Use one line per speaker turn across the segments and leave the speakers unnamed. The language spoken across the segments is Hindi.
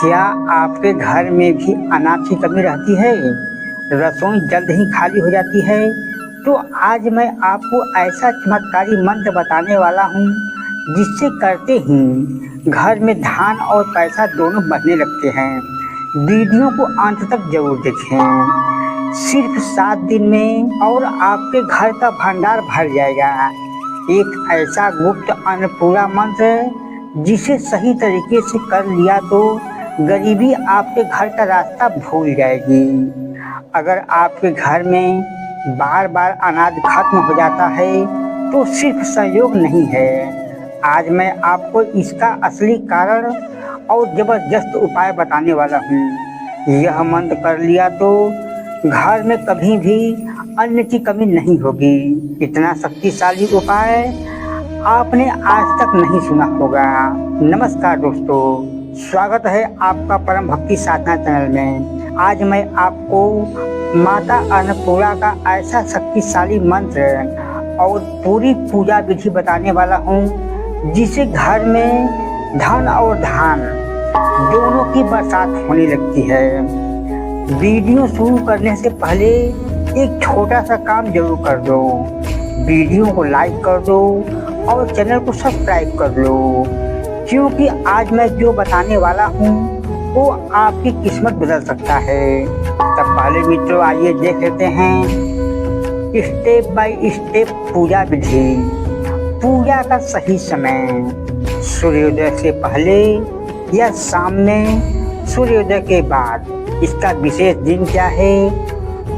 क्या आपके घर में भी अनाज की कमी रहती है? रसोई जल्द ही खाली हो जाती है? तो आज मैं आपको ऐसा चमत्कारी मंत्र बताने वाला हूँ जिससे करते ही घर में धान और पैसा दोनों बढ़ने लगते हैं। वीडियो को अंत तक जरूर देखें। सिर्फ 7 दिन में और आपके घर का भंडार भर जाएगा। एक ऐसा गुप्त अन्नपूर्णा मंत्र जिसे सही तरीके से कर लिया तो गरीबी आपके घर का रास्ता भूल जाएगी। अगर आपके घर में बार बार अनाज खत्म हो जाता है तो सिर्फ संयोग नहीं है। आज मैं आपको इसका असली कारण और जबरदस्त उपाय बताने वाला हूँ। यह मंत्र कर लिया तो घर में कभी भी अन्न की कमी नहीं होगी। इतना शक्तिशाली उपाय आपने आज तक नहीं सुना होगा। नमस्कार दोस्तों, स्वागत है आपका परम भक्ति साधना चैनल में। आज मैं आपको माता अन्नपूर्णा का ऐसा शक्तिशाली मंत्र और पूरी पूजा विधि बताने वाला हूँ जिसे घर में धन और धान दोनों की बरसात होने लगती है। वीडियो शुरू करने से पहले एक छोटा सा काम जरूर कर दो। वीडियो को लाइक कर दो और चैनल को सब्सक्राइब कर लो, क्योंकि आज मैं जो बताने वाला हूँ वो आपकी किस्मत बदल सकता है। तब पहले मित्रों आइए देख लेते हैं स्टेप बाय स्टेप पूजा विधि। पूजा का सही समय सूर्योदय से पहले या शाम में सूर्योदय के बाद। इसका विशेष दिन क्या है?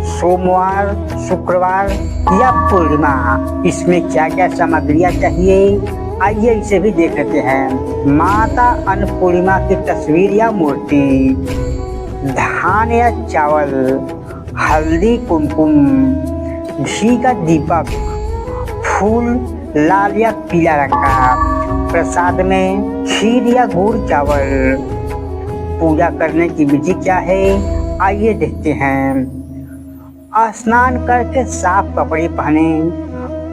सोमवार, शुक्रवार या पूर्णिमा। इसमें क्या क्या सामग्रियाँ चाहिए, आइए इसे भी देख लेते हैं। माता अन्नपूर्णा की तस्वीर या मूर्ति, धान या चावल, हल्दी कुमकुम, घी का दीपक, फूल लाल या पीला रंग का, प्रसाद में खीर या गुड़ चावल। पूजा करने की विधि क्या है, आइए देखते हैं। स्नान करके साफ कपड़े पहने,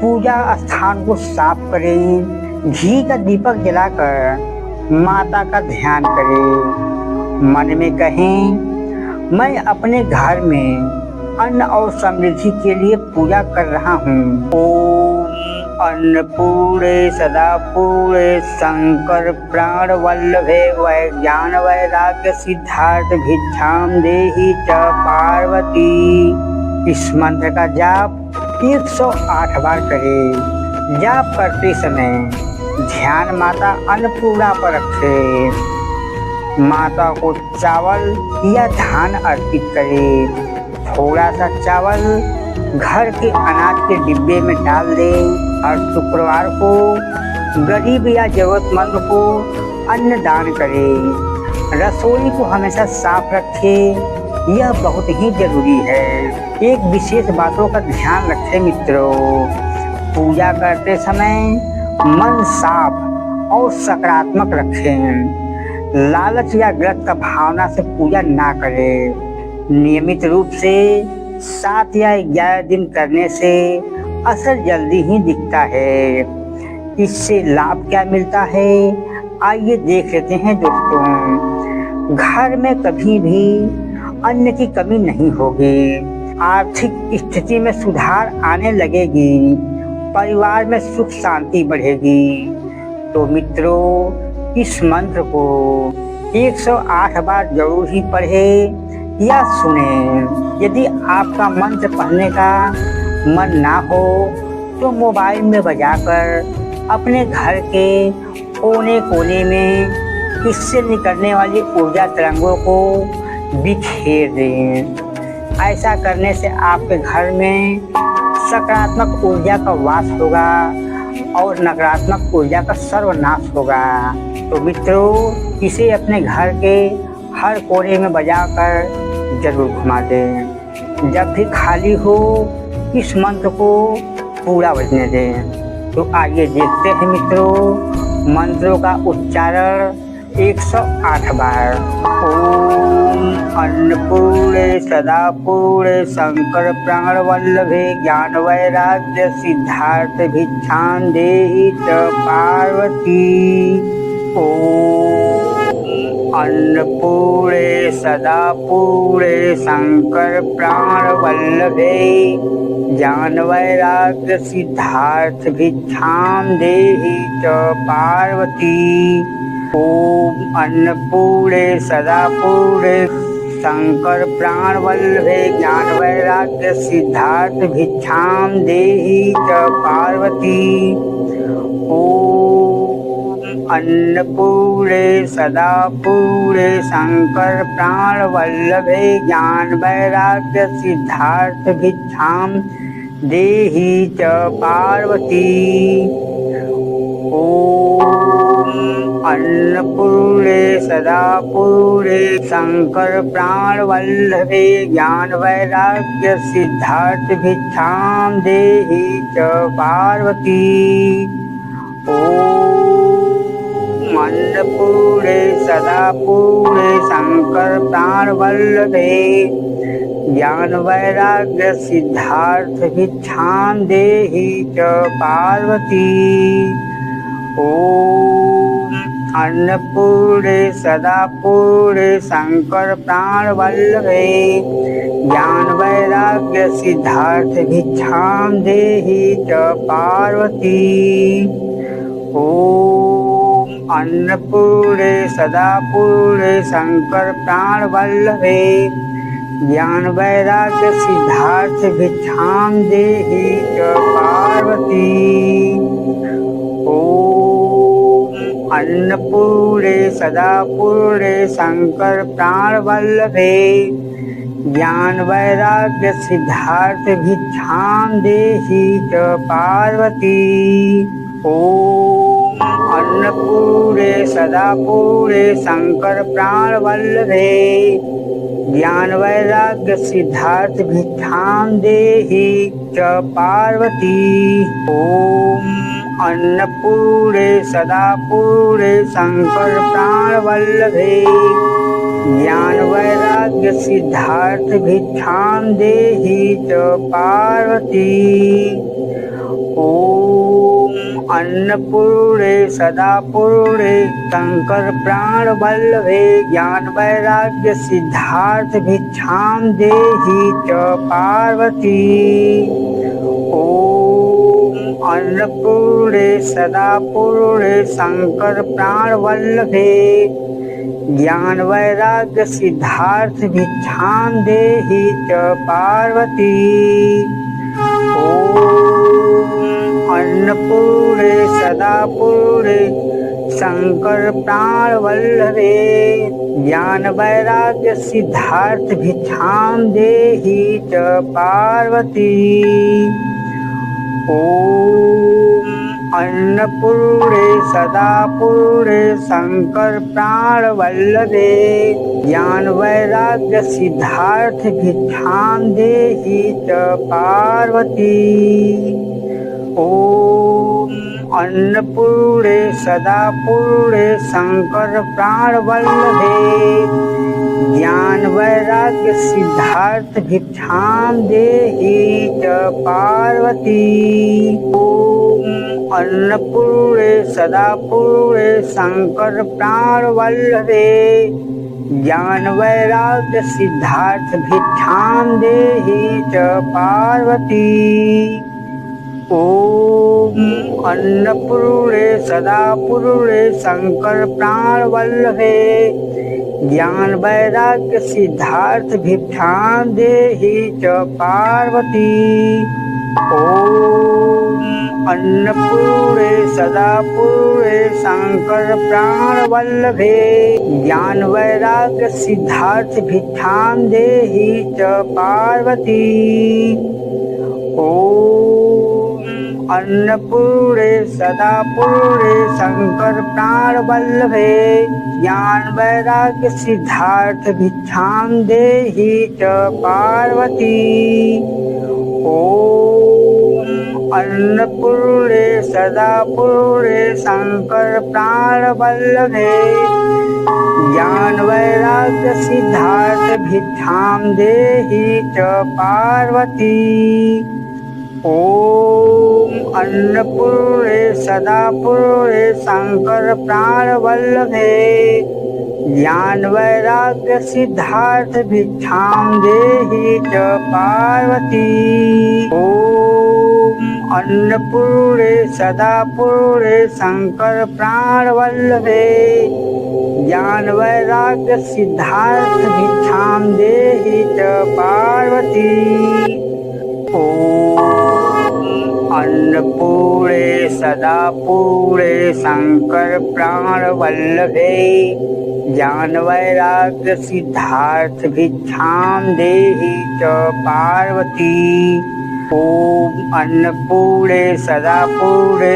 पूजा स्थान को साफ करें, घी का दीपक जलाकर माता का ध्यान करें। मन में कहें, मैं अपने घर में अन्न और समृद्धि के लिए पूजा कर रहा हूँ। ओम अन्नपूर्णे सदा पूर्णे शंकर प्राण वल्लभे वैज्ञान वैराग्य सिद्धार्थ भिक्षाम देहि च पार्वती। इस मंत्र का जाप 108 बार करें। जाप करते समय ध्यान माता अन्नपूर्णा पर रखें। माता को चावल या धान अर्पित करें। थोड़ा सा चावल घर के अनाज के डिब्बे में डाल दें और शुक्रवार को गरीब या जरूरतमंद को अन्न दान करें। रसोई को हमेशा साफ रखें, यह बहुत ही जरूरी है। एक विशेष बातों का ध्यान रखें मित्रों। पूजा करते समय मन साफ और सकारात्मक रखें। लालच या ग्रत का भावना से पूजा ना करें। नियमित रूप से 7 या 11 दिन करने से असर जल्दी ही दिखता है। इससे लाभ क्या मिलता है, आइए देख लेते हैं दोस्तों। घर में कभी भी अन्न की कमी नहीं होगी। आर्थिक स्थिति में सुधार आने लगेगी। परिवार में सुख शांति बढ़ेगी। तो मित्रों, इस मंत्र को 108 बार जरूर ही पढ़े या सुने। यदि आपका मंत्र पढ़ने का मन ना हो तो मोबाइल में बजाकर अपने घर के कोने कोने में इससे निकलने वाली ऊर्जा तरंगों को बिखेर दें। ऐसा करने से आपके घर में सकारात्मक ऊर्जा का वास होगा और नकारात्मक ऊर्जा का सर्वनाश होगा। तो मित्रों, इसे अपने घर के हर कोने में बजाकर जरूर घुमा दें। जब भी खाली हो इस मंत्र को पूरा बजने दें। तो आइए देखते हैं मित्रों मंत्रों का उच्चारण 108 बार। ओम अन्नपूर्णे सदा पूर्णे शंकर प्राण वल्लभे ज्ञान वैराग्य सिद्धार्थ भिक्षाम देहि च पार्वती। ओम अन्नपूर्णे सदा पूर्णे शंकर प्राण वल्लभे ज्ञान वैराग्य सिद्धार्थ भिक्षाम देहि च पार्वती। ओम अन्नपूर्णे सदा पूर्णे शंकर प्राण वल्लभे ज्ञान वैराग्य सिद्धार्थ भिक्षाम देहि च पार्वती। ओम अन्नपूर्णे सदा पूर्णे शंकर प्राण वल्लभे ज्ञान वैराग्य सिद्धार्थ भिक्षाम देहि च पार्वती। ओम अन्नपूर्णे सदा पूर्णे शंकर प्राण वल्लभे ज्ञान वैराग्य सिद्धार्थ भिक्षाम देहि च पार्वती। ओम अन्नपूर्णे सदा पूर्णे शंकर प्राण वल्लभे ज्ञान वैराग्य सिद्धार्थ भिक्षाम देहि च पार्वती। ओम अन्नपूर्णे सदा पूर्णे शंकर प्राण वल्लभे ज्ञान वैराग्य सिद्धार्थ भिक्षाम देहि च पार्वती। ओम अन्नपूर्णे सदा पूर्णे शंकर प्राण वल्लभे ज्ञान वैराग्य सिद्धार्थ भिक्षाम देहि च पार्वती। ओम अन्नपूर्णे सदा पूर्णे शंकर प्राण वल्लभे ज्ञान वैराग्य सिद्धार्थ भिक्षाम देहि च पार्वती। ओम अन्नपूर्णे सदा पूर्णे शंकर प्राण वल्लभे ज्ञान वैराग्य सिद्धार्थ भिक्षाम देहि च पार्वती। ओम अन्नपूर्णे सदा पूर्णे शंकर प्राण वल्लभे ज्ञान वैराग्य सिद्धार्थ भिक्षाम देहि च पार्वती। ओम अन्नपूर्णे सदा पूर्णे शंकर प्राण वल्लभे ज्ञान वैराग्य सिद्धार्थ भिक्षाम देहि च पार्वती। ओम अन्नपूर्णे सदा पूर्णे शंकर प्राण वल्लभे ज्ञान वैराग्य सिद्धार्थ भिक्षाम देहि च पार्वती। ओम अन्नपूर्णे सदा पूर्णे शंकर प्राण वल्लभे ज्ञान वैराग्य सिद्धार्थ भिक्षाम देहि च पार्वती। ओम अन्नपूर्णे सदा पूर्णे शंकर प्राण वल्लभे ज्ञान वैराग्य सिद्धार्थ भिक्षाम देहि च पार्वती। ओम अन्नपूर्णे सदा पूर्णे शंकर प्राण वल्लभे ज्ञान वैराग्य सिद्धार्थ भिक्षाम देहि च पार्वती। ओम अन्नपूर्णे सदा पूर्णे शंकर प्राण वल्लभे ज्ञान वैराग्य सिद्धार्थ भिक्षाम देहि च पार्वती। ओम अन्नपूर्णे सदा पूर्णे शंकर प्राण वल्लभे ज्ञान वैराग्य सिद्धार्थ भिक्षाम देहि च पार्वती। ओम अन्नपूर्णे सदा पूर्णे शंकर प्राण वल्लभे ज्ञान वैराग्य सिद्धार्थ भिक्षाम देहि च पार्वती। ओम अन्नपूर्णे सदा पूर्णे शंकर प्राण वल्लभे ज्ञान वैराग्य सिद्धार्थ भिक्षाम देहि च पार्वती। ओम अन्नपूर्णे सदा पूर्णे शंकर प्राण वल्लभे ज्ञान वैराग्य सिद्धार्थ भिक्षाम देहि च पार्वती। ओम अन्नपूर्णे सदा पूर्णे शंकर प्राण वल्लभे ज्ञान वैराग्य सिद्धार्थ भिक्षाम देहि च पार्वती। ओम अन्नपूर्णे सदा पूर्णे शंकर प्राण वल्लभे ज्ञान वैराग्य सिद्धार्थ भिक्षाम देहि च पार्वती। ओम अन्नपूर्णे सदा पूर्णे शंकर प्राण वल्लभे ज्ञान वैराग्य सिद्धार्थ भिक्षाम देहि च पार्वती। ओम अन्नपूर्णे सदा पूर्णे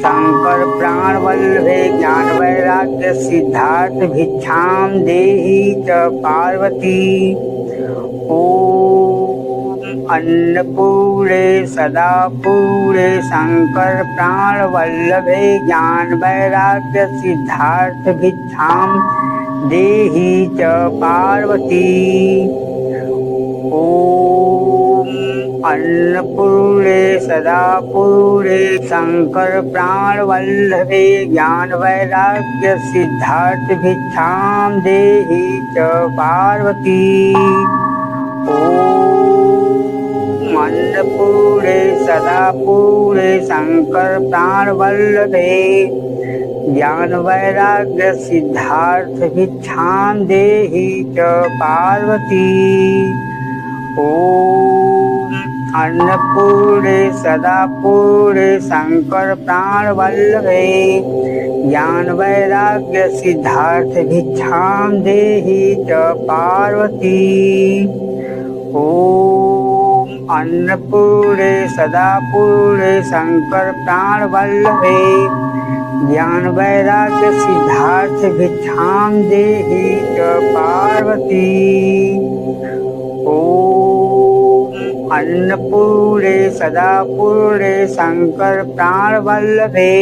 शंकर प्राण वल्लभे ज्ञान वैराग्य सिद्धार्थ भिक्षाम देहि च पार्वती। ओम अन्नपूर्णे सदा पूर्णे शंकर प्राण वल्लभे ज्ञान वैराग्य सिद्धार्थ भिक्षाम देहि च पार्वती। ओम अन्नपूर्णे सदा पूर्णे शंकर प्राण वल्लभे ज्ञान वैराग्य सिद्धार्थ भिक्षाम देहि च पार्वती। ओम अन्नपूर्णे सदा पूर्णे शंकर प्राण वल्लभे ज्ञान वैराग्य सिद्धार्थ भिक्षाम देहि च पार्वती। ओम अन्नपूर्णे सदा पूर्णे शंकर प्राण वल्लभे ज्ञान वैराग्य सिद्धार्थ भिक्षाम देहि च पार्वती। ओम अन्नपूर्णे सदा पूर्णे शंकर प्राण वल्लभे ज्ञान वैराग्य सिद्धार्थ भिक्षाम देहि च पार्वती। ओम अन्नपूर्णे सदा पूर्णे शंकर प्राण वल्लभे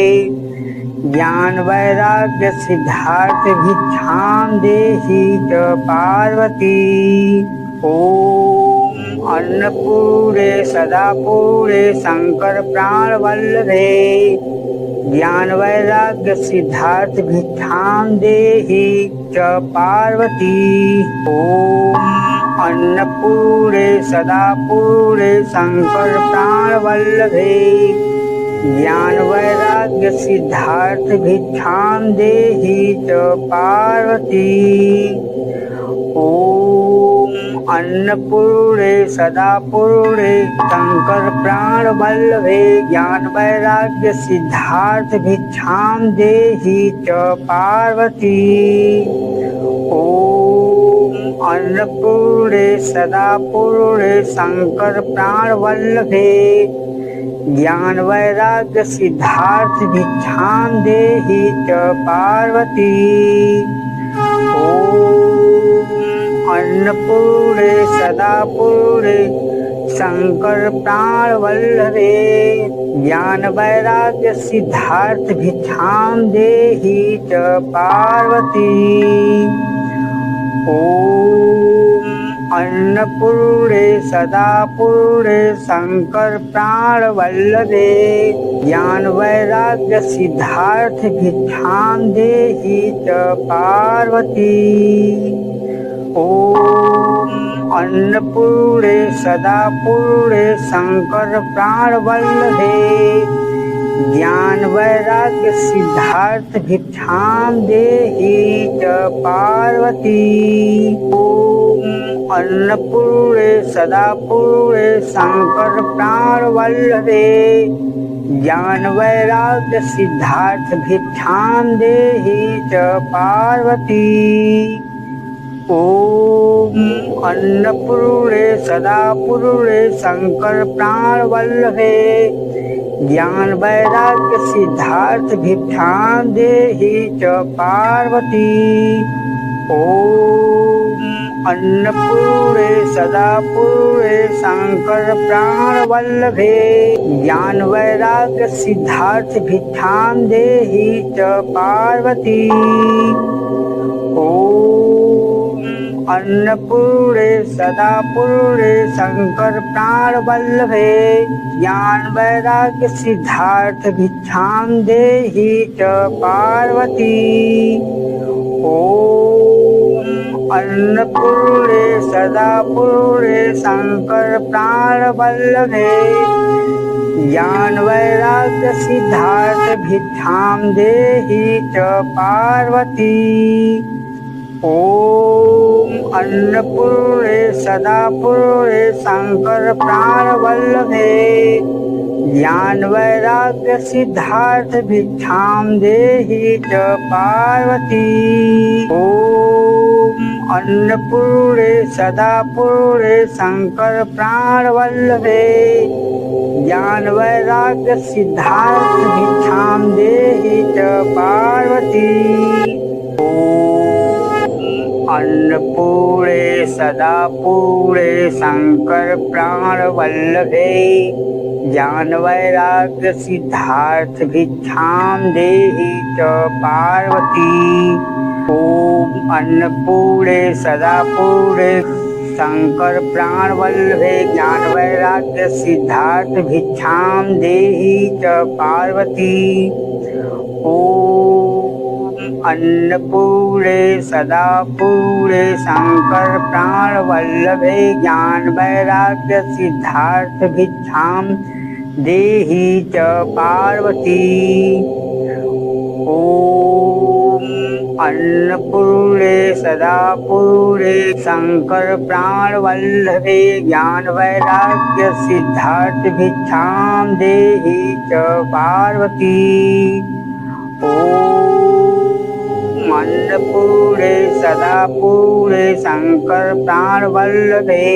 ज्ञान वैराग्य सिद्धार्थ भिक्षाम देहि च पार्वती। ओम अन्नपूर्णे सदा पूर्णे शंकर प्राण वल्लभे ज्ञान वैराग्य सिद्धार्थ भिक्षाम देहि च पार्वती। ओम अन्नपूर्णे सदा पूर्णे शंकर प्राण वल्लभे ज्ञान वैराग्य सिद्धार्थ भिक्षाम देहि च पार्वती। ओम अन्नपूर्णे सदा पूर्णे शंकर प्राण वल्लभे ज्ञान वैराग्य सिद्धार्थ भिक्षाम देहि च पार्वती। ओम अन्नपूर्णे सदा पूर्णे शंकर प्राण वल्लभे ज्ञान वैराग्य सिद्धार्थ भिक्षाम देहि च पार्वती। ओम अन्नपूर्णे सदा पूर्णे शंकर प्राण वल्लभे ज्ञान वैराग्य सिद्धार्थ भिक्षाम देहि च पार्वती। ओम अन्नपूर्णे सदा पूर्णे शंकर प्राण वल्लभे ज्ञान वैराग्य सिद्धार्थ भिक्षाम देहि च पार्वती। ओम अन्नपूर्णे सदा पूर्णे शंकर प्राण वल्लभे ज्ञान वैराग्य सिद्धार्थ भिक्षाम देहि च पार्वती। ओम अन्नपूर्णे सदा पूर्णे शंकर प्राण वल्लभे ज्ञान वैराग्य सिद्धार्थ भिक्षाम देहि च पार्वती। ओम अन्नपूर्णे सदा पूर्णे शंकर प्राण वल्लभे ज्ञान वैराग्य सिद्धार्थ भिक्षाम देहि च पार्वती। ओम अन्नपूर्णे सदा पूर्णे शंकर प्राण वल्लभे ज्ञान वैराग्य सिद्धार्थ भिक्षाम देहि च पार्वती। ओम अन्नपूर्णे सदा पूर्णे शंकर प्राण वल्लभे ज्ञान वैराग्य सिद्धार्थ भिक्षाम देहि च पार्वती। ओम अन्नपूर्णे सदा पूर्णे शंकर प्राण वल्लभे ज्ञान वैराग्य सिद्धार्थ भिक्षाम देहि च पार्वती। ओम अन्नपूर्णे सदा पूर्णे शंकर प्राण वल्लभे ज्ञान वैराग्य सिद्धार्थ भिक्षाम देहि च पार्वती। ओम अन्नपूर्णे सदा पूर्णे शंकर प्राण वल्लभे ज्ञान वैराग्य सिद्धार्थ भिक्षाम देहि च पार्वती। अन्नपूर्णे सदा पूर्णे शंकर प्राण वल्लभे ज्ञान वैराग्य सिद्धार्थ भिक्षाम देहि च पार्वती। ओम अन्नपूर्णे सदा पूर्णे शंकर प्राण वल्लभे ज्ञान वैराग्य सिद्धार्थ भिक्षाम देहि च पार्वती। ओम अन्नपूर्णे सदा पूर्णे शंकर प्राण वल्लभे ज्ञान वैराग्य सिद्धार्थ भिक्षाम देहि च पार्वती। ओम अन्नपूर्णे सदा पूर्णे शंकर प्राण वल्लभे ज्ञान वैराग्य सिद्धार्थ भिक्षाम देहि च पार्वती। ओम अन्नपूर्णे सदा पूर्णे शंकर प्राण वल्लभे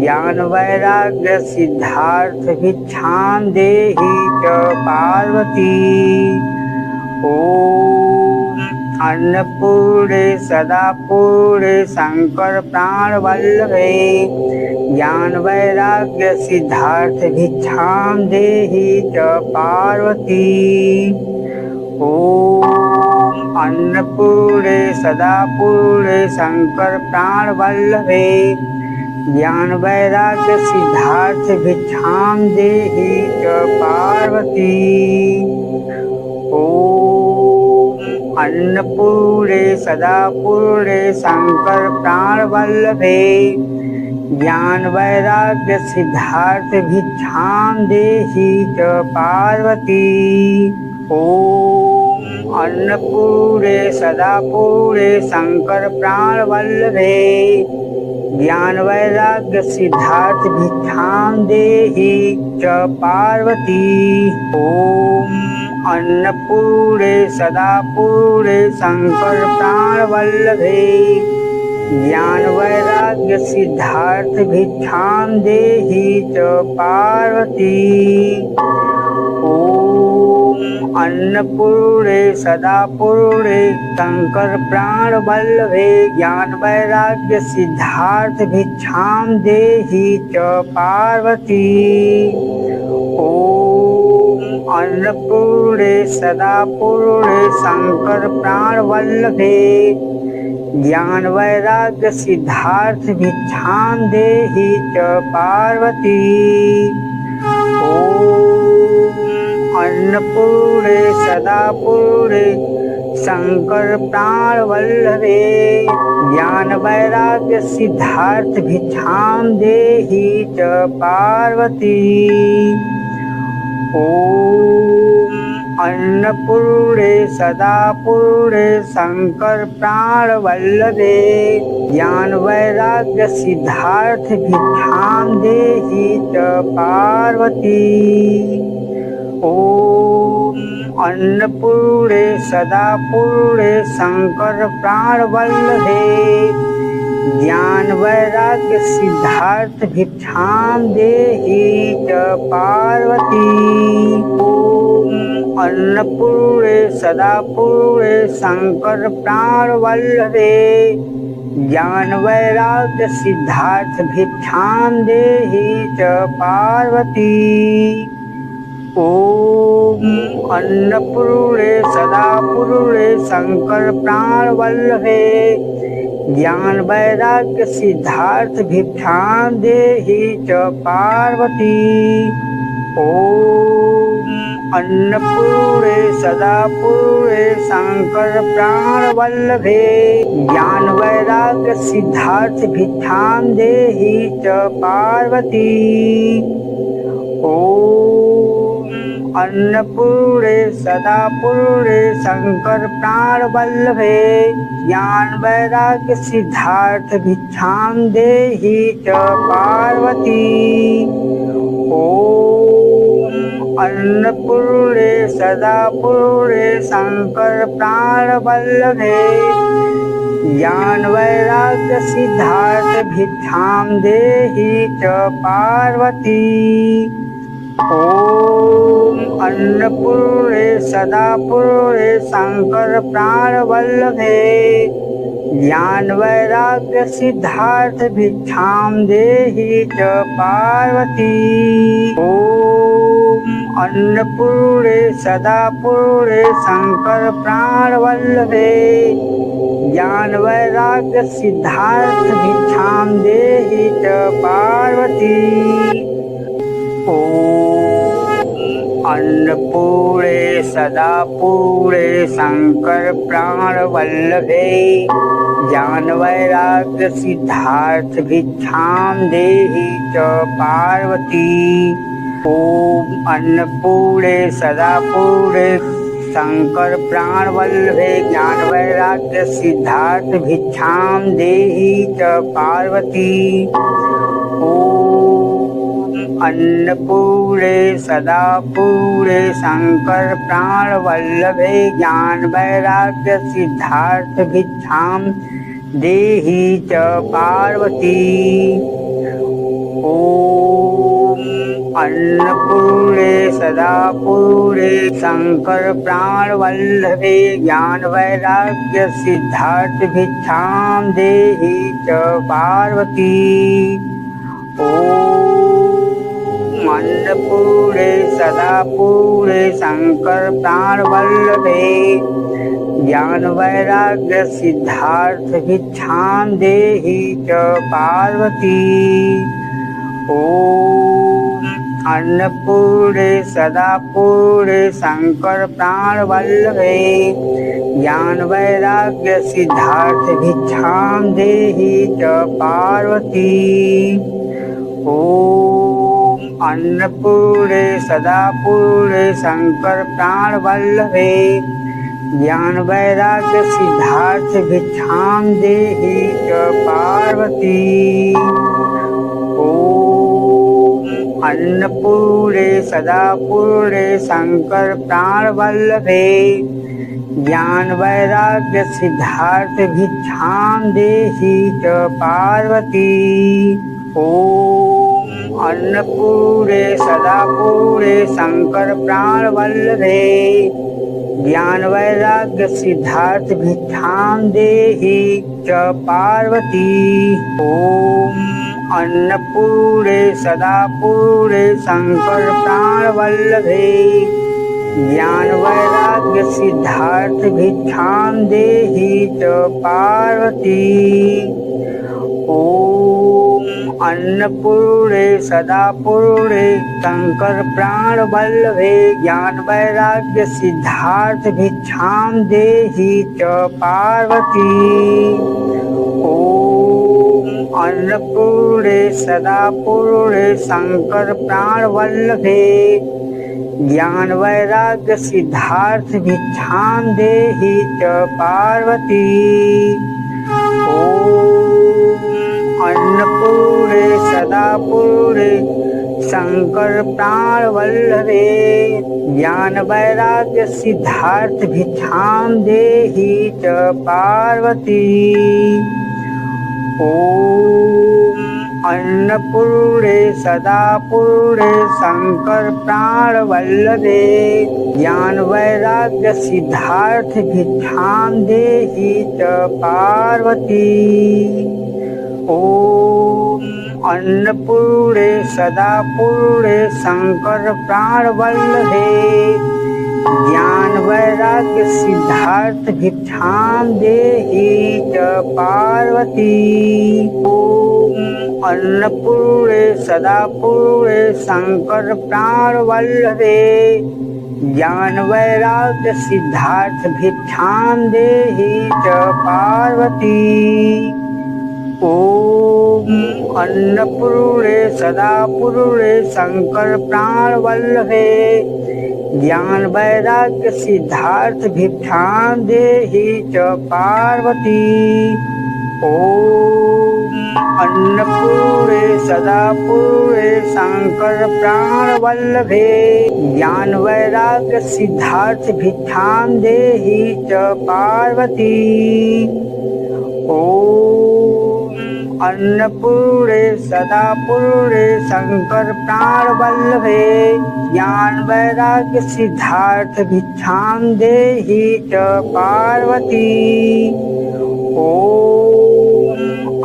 ज्ञान वैराग्य सिद्धार्थ भिक्षाम देहि च पार्वती। ओम अन्नपूर्णे सदा पूर्णे शंकर प्राण वल्लभे ज्ञान वैराग्य सिद्धार्थ भिक्षाम देहि च पार्वती। ओम अन्नपूर्णे सदा पूर्णे शंकर प्राण वल्लभे ज्ञान वैराग्य सिद्धार्थ भिक्षाम देहि च पार्वती। ओम अन्नपूर्णे सदा पूर्णे शंकर प्राण वल्लभे ज्ञान वैराग्य सिद्धार्थ भिक्षाम देहि च पार्वती। ओम अन्नपूर्णे सदा पूर्णे शंकर प्राण वल्लभे ज्ञान वैराग्य सिद्धार्थ भिक्षाम देहि च पार्वती। ओम अन्नपूर्णे सदा पूर्णे शंकर प्राण वल्लभे ज्ञान वैराग्य सिद्धार्थ भिक्षाम देहि च पार्वती। ओम अन्नपूर्णे सदा पूर्णे शंकर प्राण वल्लभे ज्ञान वैराग्य सिद्धार्थ भिक्षाम देहि च पार्वती। ओम अन्नपूर्णे सदा पूर्णे शंकर प्राण वल्लभे ज्ञान वैराग्य सिद्धार्थ भिक्षाम देहि च पार्वती। ओम अन्नपूर्णे सदा पूर्णे शंकर प्राण वल्लभे ज्ञान वैराग्य सिद्धार्थ भिक्षाम देहि च पार्वती। ओम अन्नपूर्णे सदा पूर्णे शंकर प्राण वल्लभे ज्ञान वैराग्य सिद्धार्थ भिक्षाम देहि च पार्वती। ओम अन्नपूर्णे सदा पूर्णे शंकर प्राण वल्लभे ज्ञान वैराग्य सिद्धार्थ भिक्षाम देहि च पार्वती। ओम अन्नपूर्णे सदा पूर्णे शंकर प्राण वल्लभे ज्ञान वैराग्य सिद्धार्थ भिक्षाम देहि च पार्वती। ओम अन्नपूर्णे सदा पूर्णे शंकर प्राण वल्लभे ज्ञान वैराग्य सिद्धार्थ भिक्षाम देहि च पार्वती। ओम अन्नपूर्णे सदा पूर्णे शंकर प्राण वल्लभे ज्ञान वैराग्य सिद्धार्थ भिक्षां देहि च पार्वती। ओम अन्नपूर्णे सदा पूर्णे शंकर प्राण वल्लभे ज्ञान वैराग्य सिद्धार्थ भिक्षां देहि च पार्वती। ओम अन्नपूर्णे सदा पूर्णे शंकर प्राण वल्लभे ज्ञान वैराग्य सिद्धार्थ भिक्षां देहि च पार्वती। ओम अन्नपूर्णे सदा पूर्णे शंकर प्राण वल्लभे ज्ञान वैराग्य सिद्धार्थ भिक्षां देहि च पार्वती। ओम अन्नपूर्णे सदा पूर्णे शंकर प्राण वल्लभे ज्ञान वैराग्य सिद्धार्थ भिक्षां देहि च पार्वती। ओम अन्नपूर्णे सदा पूर्णे शंकर प्राण वल्लभे ज्ञान वैराग्य सिद्धार्थ भिक्षां देहि च पार्वती। ओम अन्नपूर्णे सदा पूर्णे शंकर प्राण वल्लभे ज्ञान वैराग्य सिद्धार्थ भिक्षां देहि च पार्वती। अन्नपूर्णे सदा पूर्णे शंकर प्राण वल्लभे ज्ञान वैराग्य सिद्धार्थ भिक्षां देहि च पार्वती। ओम अन्नपूर्णे सदा पूर्णे शंकर प्राण वल्लभे ज्ञान वैराग्य सिद्धार्थ भिक्षां देहि च पार्वती। ओम अन्नपूर्णे सदा पूर्णे शंकर प्राण वल्लभे ज्ञान वैराग्य सिद्धार्थ भिक्षां देहि च पार्वती। ओम अन्नपूर्णे सदा पूर्णे शंकर प्राण वल्लभे ज्ञान वैराग्य सिद्धार्थ भिक्षां देहि च पार्वती। ओम अन्नपूर्णे सदा पूर्णे शंकर प्राण वल्लभे ज्ञान वैराग्य सिद्धार्थ भिक्षां देहि च पार्वती। ओम अन्नपूर्णे सदा पूर्णे शंकर प्राण वल्लभे ज्ञान वैराग्य सिद्धार्थ भिक्षां देहि च पार्वती। ओम अन्नपूर्णे सदा पूर्णे शंकर प्राण वल्लभे ज्ञान वैराग्य सिद्धार्थ भिक्षां देहि च पार्वती। ओम अन्नपूर्णे सदा पूर्णे शंकर प्राण वल्लभे ज्ञान वैराग्य सिद्धार्थ भिक्षां देहि च पार्वती। ओम अन्नपूर्णे सदा पूर्णे शंकर प्राण वल्लभे ज्ञान वैराग्य सिद्धार्थ भिक्षां देहि च पार्वती। ओम अन्नपूर्णे सदा पूर्णे शंकर प्राण वल्लभे ज्ञान वैराग्य सिद्धार्थ भिक्षां देहि च पार्वती। ओम अन्नपूर्णे सदा पूर्णे शंकर प्राण वल्लभे ज्ञान वैराग्य सिद्धार्थ भिक्षां देहि च पार्वती। ओम अन्नपूर्णे सदा पूर्णे शंकर प्राण वल्लभे ज्ञान वैराग्य सिद्धार्थ भिक्षां देहि च पार्वती। ओम अन्नपूर्णे सदा पूर्णे शंकर प्राण वल्लभे ज्ञान वैराग्य सिद्धार्थ भिक्षां देहि च पार्वती। ओम अन्नपूर्णे सदा पूर्णे शंकर प्राण वल्लभे ज्ञान वैराग्य सिद्धार्थ भिक्षां देहि च पार्वती। ओम अन्नपूर्णे सदा पूर्णे शंकर प्राण वल्लभे ज्ञान वैराग्य सिद्धार्थ भिक्षां देहि च पार्वती। ओम अन्नपूर्णे सदा पूर्णे शंकर प्राण वल्लभे ज्ञान वैराग्य सिद्धार्थ भिक्षां देहि च पार्वती। ओम अन्नपूर्णे सदा पूर्णे शंकर प्राण वल्लभे ज्ञान वैराग्य सिद्धार्थ भिक्षां देहि च पार्वती। ओम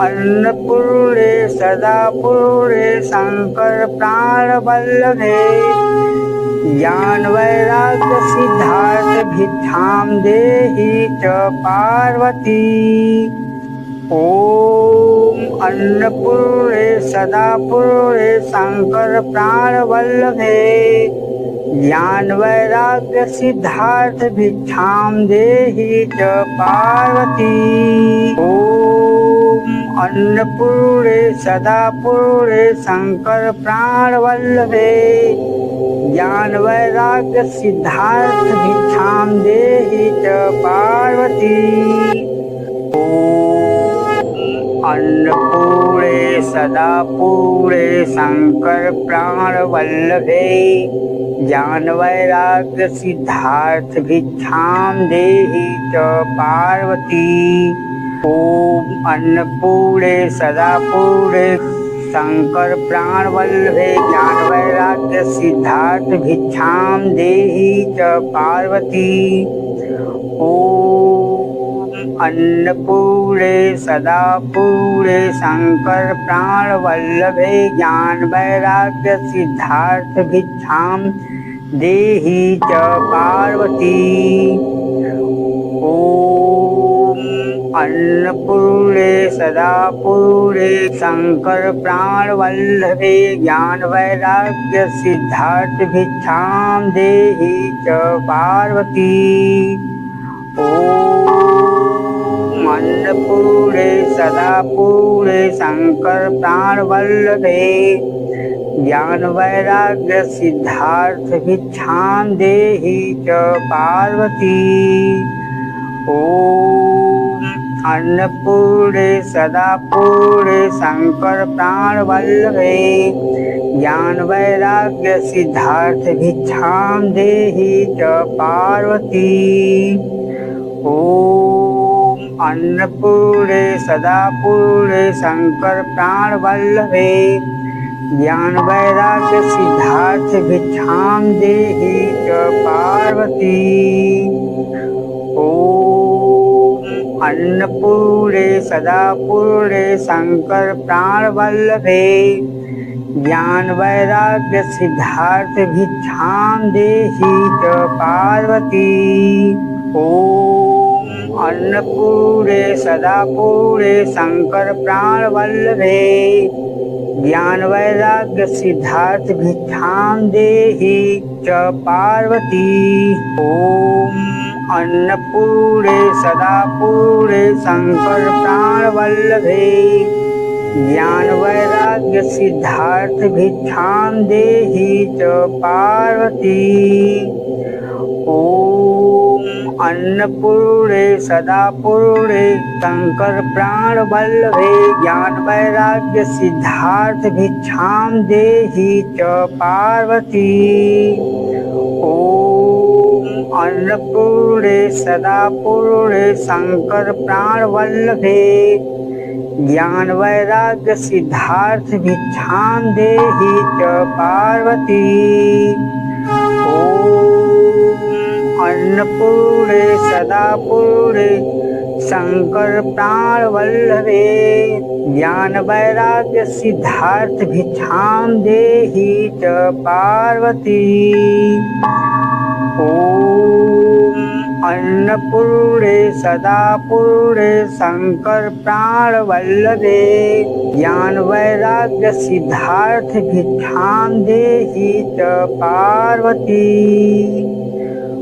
अन्नपूर्णे सदा पूर्णे शंकर प्राण वल्लभे ज्ञान वैराग्य सिद्धार्थ भिक्षां देहि च पार्वती। ओम अन्नपूर्णे सदा पूर्णे शंकर प्राण वल्लभे ज्ञान वैराग्य सिद्धार्थ भिक्षां देहि च पार्वती। ओम अन्नपूर्णे सदा पूर्णे शंकर प्राण वल्लभे ज्ञान वैराग्य सिद्धार्थ भिक्षां देहि च पार्वती। अन्नपूर्णे सदा पूर्णे शंकर प्राण वल्लभे ज्ञान वैराग्य सिद्धार्थ भिक्षां देहि च पार्वती। ओम अन्नपूर्णे सदा पूर्णे शंकर प्राण वल्लभे ज्ञान वैराग्य सिद्धार्थ भिक्षां देहि च पार्वती। ओम अन्नपूर्णे सदा पूर्णे शंकर प्राण वल्लभे ज्ञान वैराग्य सिद्धार्थ भिक्षां देहि च पार्वती। ओम अन्नपूर्णे सदा पूर्णे शंकर प्राण वल्लभे ज्ञान वैराग्य सिद्धार्थ भिक्षां देहि च पार्वती। ओम अन्नपूर्णे सदा पूर्णे शंकर प्राण वल्लभे ज्ञान वैराग्य सिद्धार्थ भिक्षां देहि च पार्वती। ओम अन्नपूर्णे सदा पूर्णे शंकर प्राण वल्लभे ज्ञान वैराग्य सिद्धार्थ भिक्षां देहि च पार्वती। ओम अन्नपूर्णे सदा पूर्णे शंकर प्राण वल्लभे ज्ञान वैराग्य सिद्धार्थ भिक्षां देहि च पार्वती। ओम अन्नपूर्णे सदा पूर्णे शंकर प्राण वल्लभे ज्ञान वैराग्य सिद्धार्थ भिक्षां देहि च पार्वती। ओम अन्नपूर्णे सदा पूर्णे शंकर प्राण वल्लभे ज्ञान वैराग्य सिद्धार्थ भिक्षां देहि च पार्वती। ओम अन्नपूर्णे सदा पूर्णे शंकर प्राण वल्लभे ज्ञान वैराग्य सिद्धार्थ भिक्षां देहि च पार्वती। ओम अन्नपूर्णे सदा पूर्णे शंकर प्राण वल्लभे ज्ञान वैराग्य सिद्धार्थ भिक्षां देहि च पार्वती। ओम अन्नपूर्णे सदा पूर्णे शंकर प्राण वल्लभे ज्ञान वैराग्य सिद्धार्थ भिक्षां देहि च पार्वती। ओम अन्नपूर्णे सदा पूर्णे शंकर प्राण वल्लभे ज्ञान वैराग्य सिद्धार्थ भिक्षां देहि च पार्वती। ओम अन्नपूर्णे सदा पूर्णे शंकर प्राण वल्लभे ज्ञान वैराग्य सिद्धार्थ भिक्षां देहि च पार्वती।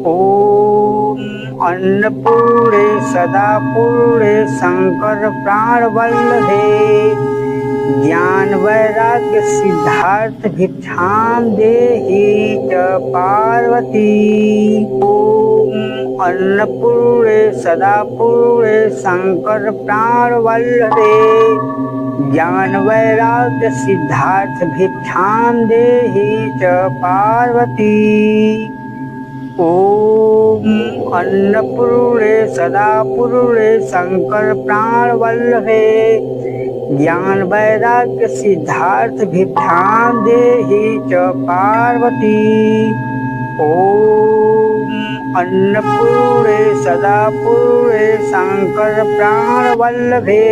ओम अन्नपूर्णे सदा पूर्णे शंकर प्राण वल्लभे ज्ञान वैराग्य सिद्धार्थ भिक्षाम देहि च पार्वती। ओम अन्नपूर्णे सदा पूर्णे शंकर प्राण वल्लभे ज्ञान वैराग्य सिद्धार्थ भिक्षाम देहि च पार्वती। ओम अन्नपूर्णे सदा पूर्णे शंकर प्राण वल्लभे ज्ञान वैराग्य सिद्धार्थ भिक्षाम देहि च पार्वती। ओम अन्नपूर्णे सदा पूर्णे शंकर प्राण वल्लभे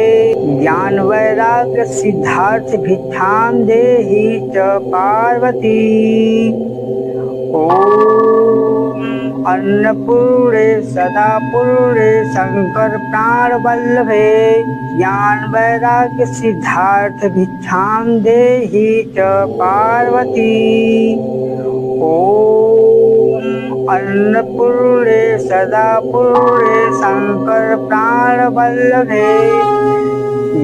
ज्ञान वैराग्य सिद्धार्थ भिक्षाम देहि च पार्वती। ओम अन्नपूर्णे सदा पूर्णे शंकर प्राण वल्लभे ज्ञान वैराग्य सिद्धार्थ भिक्षाम देहि च पार्वती। ओम अन्नपूर्णे सदा पूर्णे शंकर प्राण वल्लभे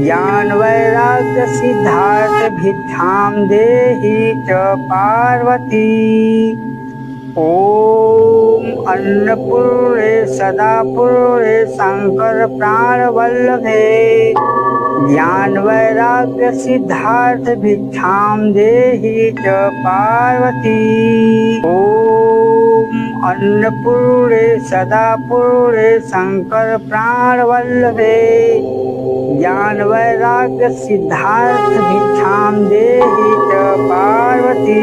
ज्ञान वैराग्य सिद्धार्थ भिक्षाम देहि च पार्वती। ओम अन्नपूर्णे सदा पूर्णे शंकर प्राण वल्लभे ज्ञान वैराग्य सिद्धार्थ भिक्षाम देहि च पार्वती। ओम अन्नपूर्णे सदा पूर्णे शंकर प्राण वल्लभे ज्ञान वैराग्य सिद्धार्थ भिक्षाम देहि च पार्वती।